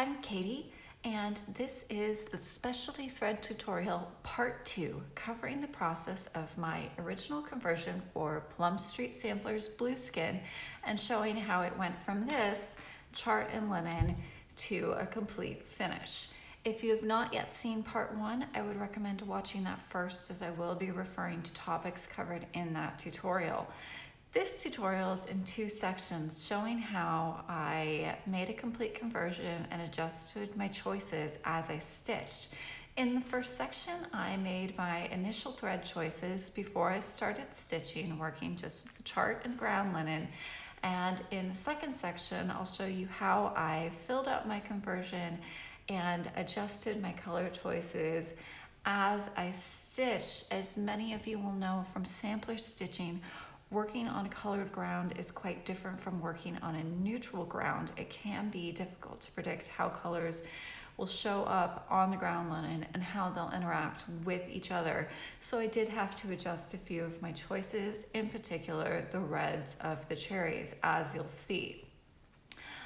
I'm Katie, and this is the Specialty Thread Tutorial Part 2, covering the process of my original conversion for Plum Street Samplers Blueskin and showing how it went from this chart and linen to a complete finish. If you have not yet seen Part 1, I would recommend watching that first, as I will be referring to topics covered in that tutorial. This tutorial is in two sections showing how I made a complete conversion and adjusted my choices as I stitched. In the first section, I made my initial thread choices before I started stitching, working just with the chart and ground linen. And in the second section, I'll show you how I filled out my conversion and adjusted my color choices as I stitched. As many of you will know from sampler stitching, working on a colored ground is quite different from working on a neutral ground. It can be difficult to predict how colors will show up on the ground linen and how they'll interact with each other. So I did have to adjust a few of my choices, in particular the reds of the cherries, as you'll see.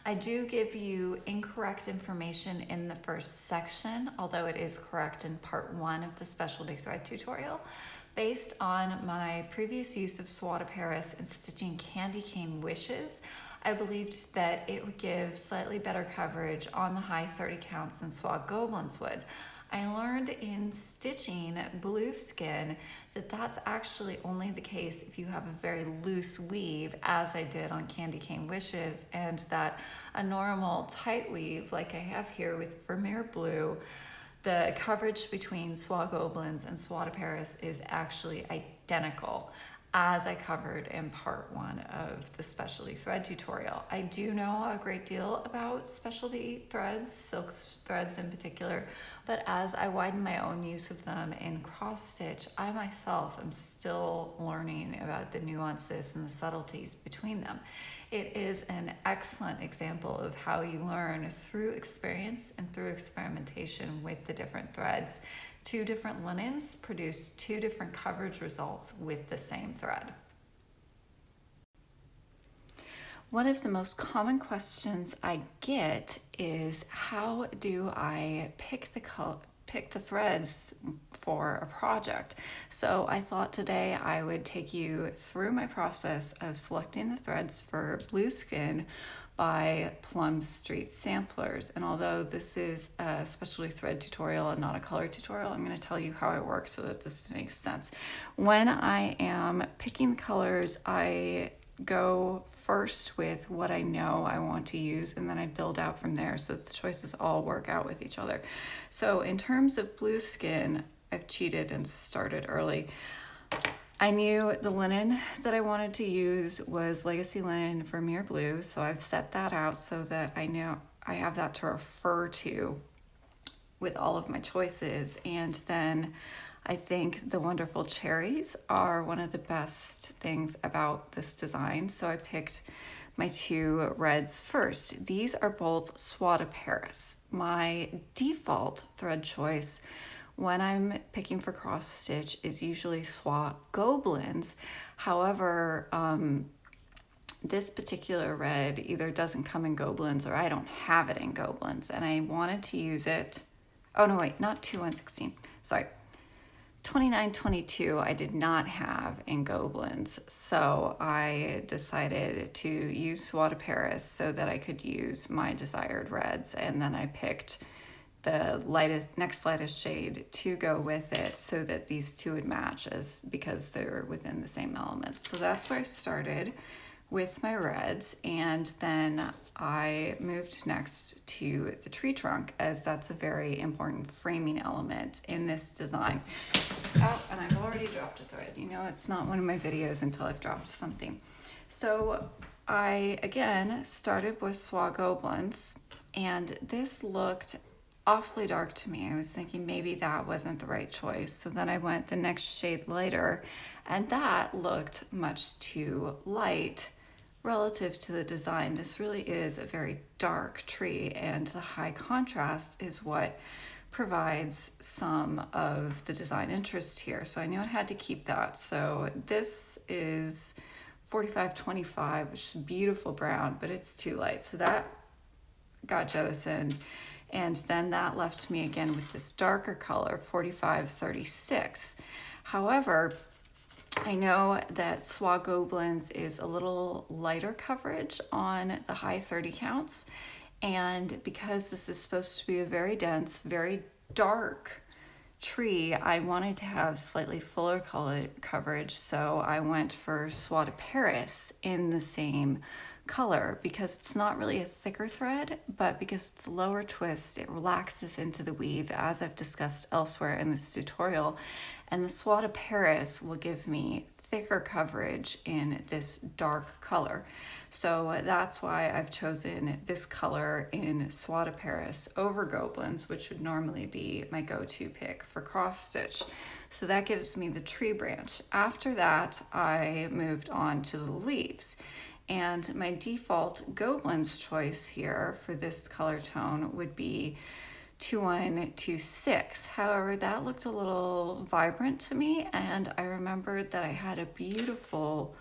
I do give you incorrect information in the first section, although it is correct in Part 1 of the Specialty Thread tutorial. Based on my previous use of Soie Gobelins and stitching candy cane wishes, I believed that it would give slightly better coverage on the high 30 counts than Soie Gobelins would. I learned in stitching Blueskin that that's actually only the case if you have a very loose weave, as I did on Candy Cane Wishes, and that a normal tight weave, like I have here with Vermeer Blue, the coverage between Soie Gobelins and Soie Gobelins is actually identical, as I covered in Part 1 of the Specialty Thread tutorial. I do know a great deal about specialty threads, silk threads in particular, but as I widen my own use of them in cross stitch, I myself am still learning about the nuances and the subtleties between them. It is an excellent example of how you learn through experience and through experimentation with the different threads. Two different linens produce two different coverage results with the same thread. One of the most common questions I get is, how do I pick the threads for a project? So I thought today I would take you through my process of selecting the threads for Blueskin by Plum Street Samplers. And although this is a specialty thread tutorial and not a color tutorial, I'm going to tell you how it works so that this makes sense. When I am picking colors, I go first with what I know I want to use, and then I build out from there so that the choices all work out with each other. So in terms of Blueskin, I've cheated and started early. I knew the linen that I wanted to use was Legacy Linen Vermeer Blue, so I've set that out so that I know I have that to refer to with all of my choices. And then I think the wonderful cherries are one of the best things about this design. So I picked my two reds first. These are both Soie Gobelins. My default thread choice when I'm picking for cross stitch is usually Soie Gobelins. However, this particular red either doesn't come in Gobelins or I don't have it in Gobelins, and I wanted to use it. Oh no, wait, not 2116. Sorry. 2922 I did not have in Gobelins, so I decided to use Soie Gobelins so that I could use my desired reds, and then I picked the next lightest shade to go with it so that these two would match, because they're within the same elements. So that's where I started with my reds, and then I moved next to the tree trunk, as that's a very important framing element in this design. Oh, and I've already dropped a thread. You know, it's not one of my videos until I've dropped something. So I, again, started with Soie Gobelins, and this looked awfully dark to me. I was thinking maybe that wasn't the right choice. So then I went the next shade lighter, and that looked much too light relative to the design. This really is a very dark tree, and the high contrast is what provides some of the design interest here. So I knew I had to keep that. So this is 4525, which is beautiful brown, but it's too light. So that got jettisoned. And then that left me again with this darker color, 4536. However, I know that Soie Gobelins is a little lighter coverage on the high 30 counts. And because this is supposed to be a very dense, very dark tree, I wanted to have slightly fuller color coverage. So I went for Soie de Paris in the same color because it's not really a thicker thread, but because it's a lower twist, it relaxes into the weave, as I've discussed elsewhere in this tutorial. And the Soie de Paris will give me thicker coverage in this dark color. So that's why I've chosen this color in Soie de Paris over Gobelins, which would normally be my go-to pick for cross stitch. So that gives me the tree branch. After that, I moved on to the leaves. And my default Gobelins choice here for this color tone would be 2126. However, that looked a little vibrant to me, and I remembered that I had a beautiful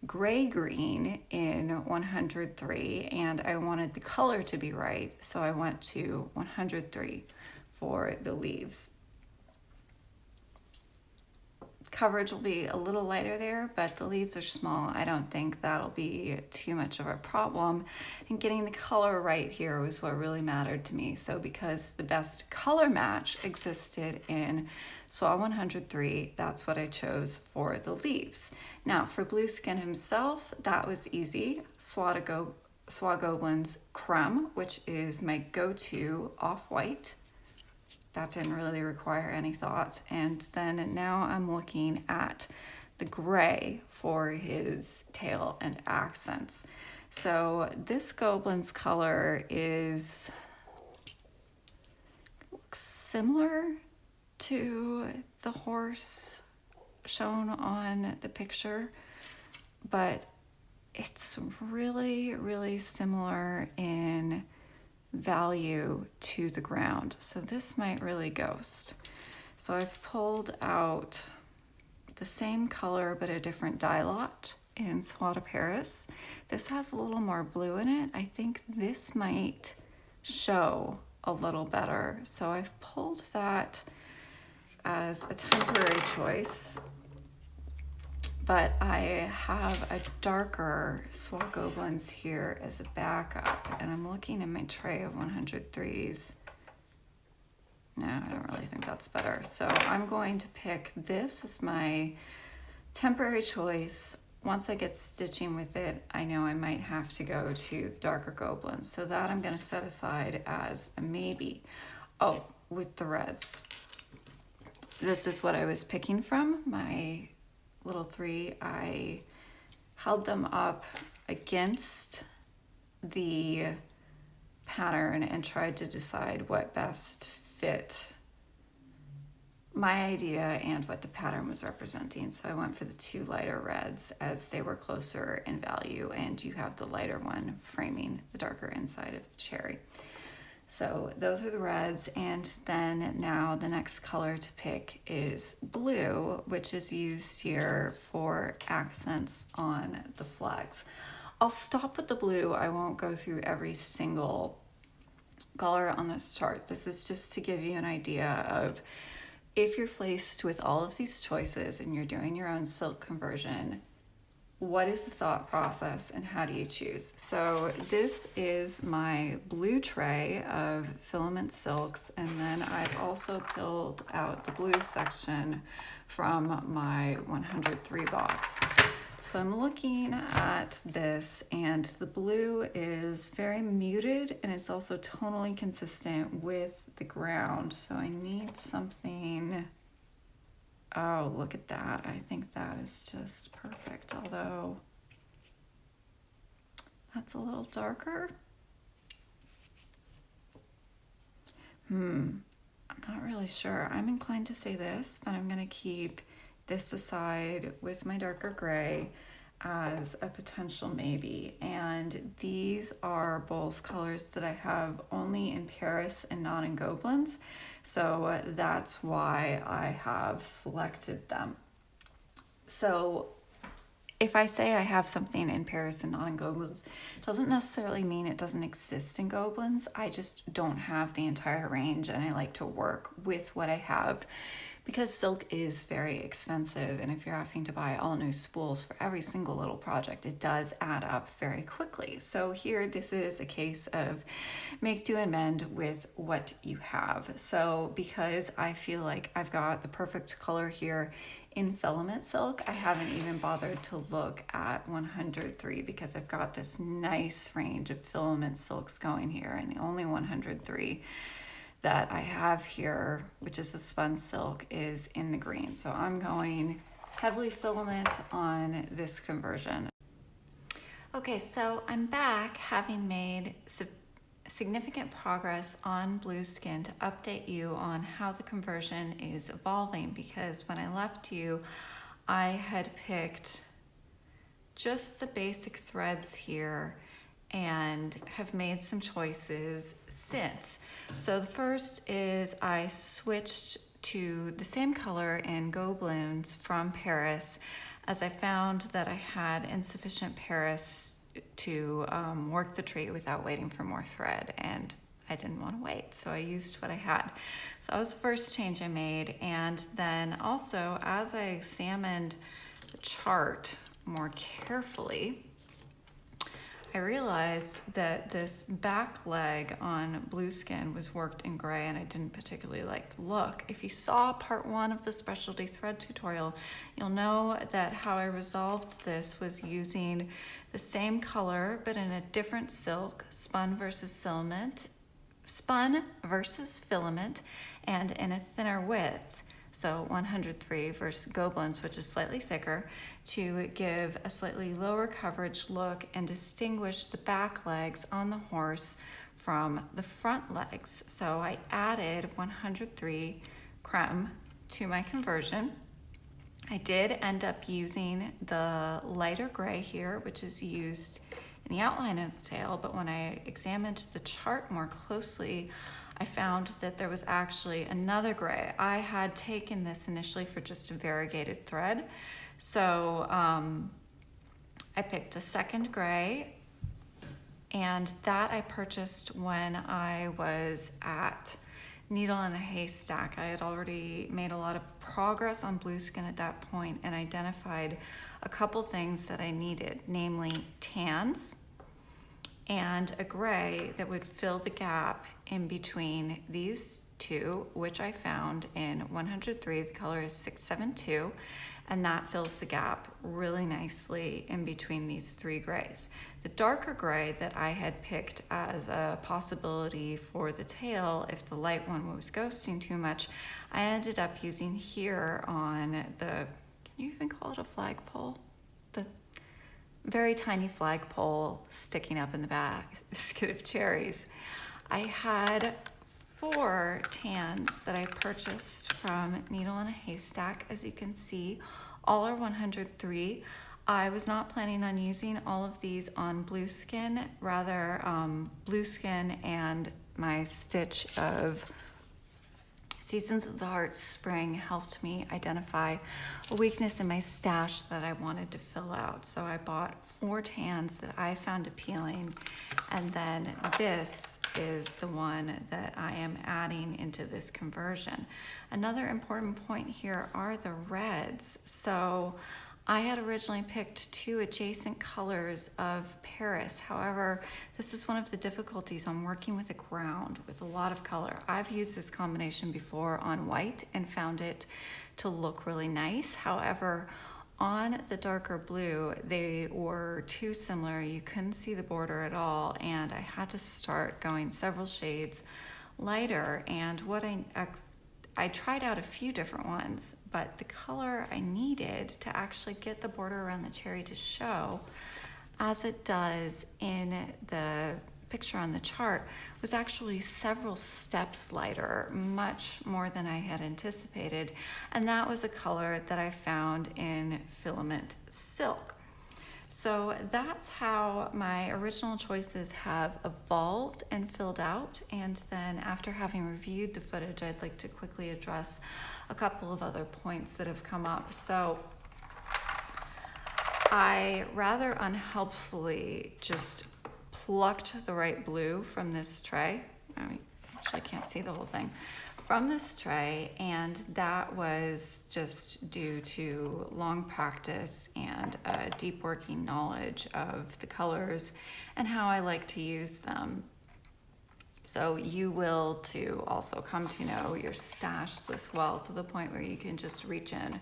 gray green in 103, and I wanted the color to be right, so I went to 103 for the leaves. Coverage will be a little lighter there, but the leaves are small. I don't think that'll be too much of a problem. And getting the color right here was what really mattered to me. So because the best color match existed in Soie 103, that's what I chose for the leaves. Now for Blueskin himself, that was easy. Soie Gobelins Creme, which is my go-to off-white. That didn't really require any thought. And then now I'm looking at the gray for his tail and accents. So this Gobelins color looks similar to the horse shown on the picture, but it's really, really similar in value to the ground. So this might really ghost. So I've pulled out the same color but a different dye lot in Soie de Paris. This has a little more blue in it. I think this might show a little better. So I've pulled that as a temporary choice, but I have a darker Soie Gobelins here as a backup, and I'm looking in my tray of 103s. No, I don't really think that's better. So I'm going to pick this as my temporary choice. Once I get stitching with it, I know I might have to go to the darker Gobelins. So that I'm gonna set aside as a maybe. Oh, with the reds. This is what I was picking from, my little three. I held them up against the pattern and tried to decide what best fit my idea and what the pattern was representing. So I went for the two lighter reds as they were closer in value, and you have the lighter one framing the darker inside of the cherry. So those are the reds, and then now the next color to pick is blue, which is used here for accents on the flags. I'll stop with the blue. I won't go through every single color on this chart. This is just to give you an idea of if you're faced with all of these choices and you're doing your own silk conversion, what is the thought process and how do you choose? So this is my blue tray of filament silks, and then I've also pulled out the blue section from my 103 box. So I'm looking at this, and the blue is very muted and it's also tonally consistent with the ground. So I need something. Oh, look at that. I think that is just perfect, although that's a little darker. I'm not really sure. I'm inclined to say this, but I'm gonna keep this aside with my darker gray as a potential maybe. And these are both colors that I have only in Paris and not in Gobelins. So that's why I have selected them. So If I say I have something in Paris and not in Gobelins, doesn't necessarily mean it doesn't exist in Gobelins. I just don't have the entire range, and I like to work with what I have because silk is very expensive, and if you're having to buy all new spools for every single little project, it does add up very quickly. So here, this is a case of make do and mend with what you have. So because I feel like I've got the perfect color here in filament silk, I haven't even bothered to look at 103 because I've got this nice range of filament silks going here, and the only 103 that I have here, which is a spun silk, is in the green. So I'm going heavily filament on this conversion. Okay, so I'm back having made significant progress on Blueskin to update you on how the conversion is evolving, because when I left you, I had picked just the basic threads here and have made some choices since. So the first is I switched to the same color in Gobelins from Paris, as I found that I had insufficient Paris to work the treat without waiting for more thread, and I didn't want to wait, so I used what I had. So that was the first change I made. And then also, as I examined the chart more carefully, I realized that this back leg on Blueskin was worked in gray, and I didn't particularly like the look. If you saw part 1 of the specialty thread tutorial, you'll know that how I resolved this was using the same color but in a different silk, spun versus filament, and in a thinner width. So 103 versus Gobelins, which is slightly thicker, to give a slightly lower coverage look and distinguish the back legs on the horse from the front legs. So I added 103 creme to my conversion. I did end up using the lighter gray here, which is used in the outline of the tail, but when I examined the chart more closely, I found that there was actually another gray. I had taken this initially for just a variegated thread. So I picked a second gray, and that I purchased when I was at Needle in a Haystack. I had already made a lot of progress on Blueskin at that point and identified a couple things that I needed, namely tans and a gray that would fill the gap in between these two, which I found in 103. The color is 672, and that fills the gap really nicely in between these 3 grays. The darker gray that I had picked as a possibility for the tail, if the light one was ghosting too much, I ended up using here on the, can you even call it a flagpole? The very tiny flagpole sticking up in the basket of cherries. I had 4 tans that I purchased from Needle in a Haystack. As you can see, all are 103. I was not planning on using all of these on Blueskin, rather Blueskin and my stitch of Seasons of the Heart Spring helped me identify a weakness in my stash that I wanted to fill out. So I bought 4 tans that I found appealing, and then this is the one that I am adding into this conversion. Another important point here are the reds. So I had originally picked 2 adjacent colors of Paris. However, this is one of the difficulties on working with a ground with a lot of color. I've used this combination before on white and found it to look really nice. However, on the darker blue, they were too similar. You couldn't see the border at all, and I had to start going several shades lighter. And what I tried out a few different ones, but the color I needed to actually get the border around the cherry to show, as it does in the picture on the chart, was actually several steps lighter, much more than I had anticipated. And that was a color that I found in filament silk. So that's how my original choices have evolved and filled out. And then after having reviewed the footage, I'd like to quickly address a couple of other points that have come up. So I rather unhelpfully just plucked the right blue from this tray. I mean, actually, I can't see the whole thing. From this tray, and that was just due to long practice and a deep working knowledge of the colors and how I like to use them. So you will too also come to know your stash this well, to the point where you can just reach in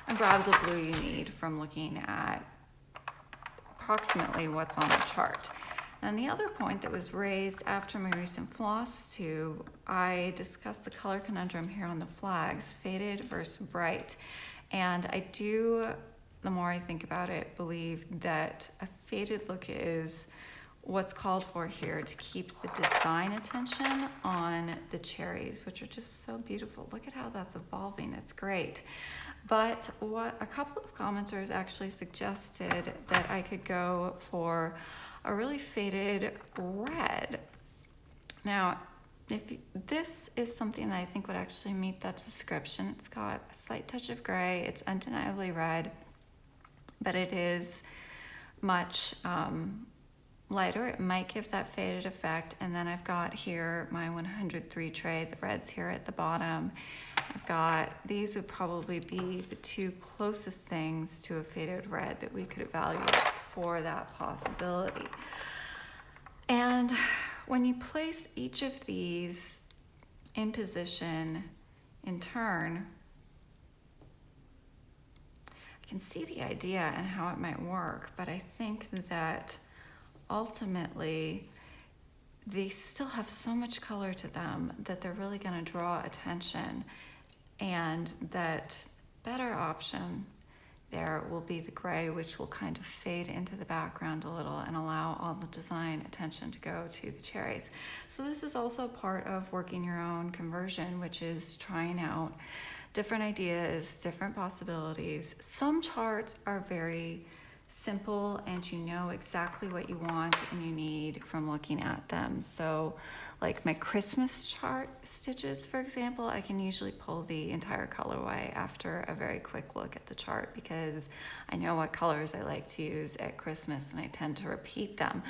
and grab the blue you need from looking at approximately what's on the chart. And the other point that was raised after my recent floss tube, I discussed the color conundrum here on the flags, faded versus bright. And I do, the more I think about it, believe that a faded look is what's called for here to keep the design attention on the cherries, which are just so beautiful. Look at how that's evolving, it's great. But what a couple of commenters actually suggested that I could go for a really faded red. Now, this is something that I think would actually meet that description. It's got a slight touch of gray, it's undeniably red, but it is much lighter. It might give that faded effect. And then I've got here my 103 tray, the reds here at the bottom. I've got, these would probably be the two closest things to a faded red that we could evaluate for that possibility. And when you place each of these in position in turn, I can see the idea and how it might work, but I think that ultimately they still have so much color to them that they're really going to draw attention, and that better option there will be the gray, which will kind of fade into the background a little and allow all the design attention to go to the cherries. So this is also part of working your own conversion, which is trying out different ideas, different possibilities. Some charts are very simple and you know exactly what you want and you need from looking at them. So like my Christmas chart stitches, for example, I can usually pull the entire colorway after a very quick look at the chart because I know what colors I like to use at Christmas and I tend to repeat them.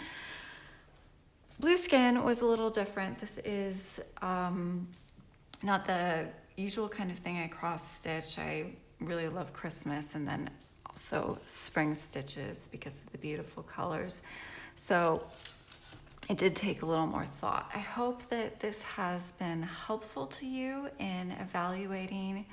Blueskin was a little different. This is not the usual kind of thing I cross stitch. I really love Christmas and then also spring stitches because of the beautiful colors. So it did take a little more thought. I hope that this has been helpful to you in evaluating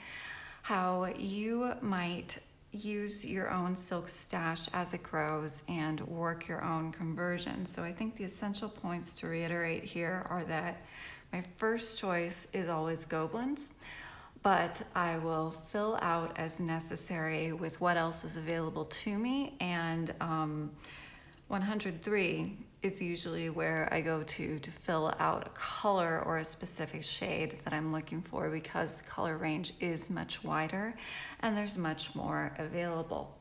how you might use your own silk stash as it grows and work your own conversion. So I think the essential points to reiterate here are that my first choice is always Gobelins, but I will fill out as necessary with what else is available to me, and 103 is usually where I go to fill out a color or a specific shade that I'm looking for, because the color range is much wider and there's much more available.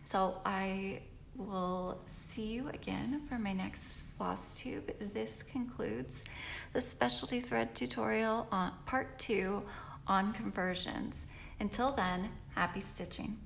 So I will see you again for my next floss tube. This concludes the specialty thread tutorial on part 2 on conversions. Until then, happy stitching.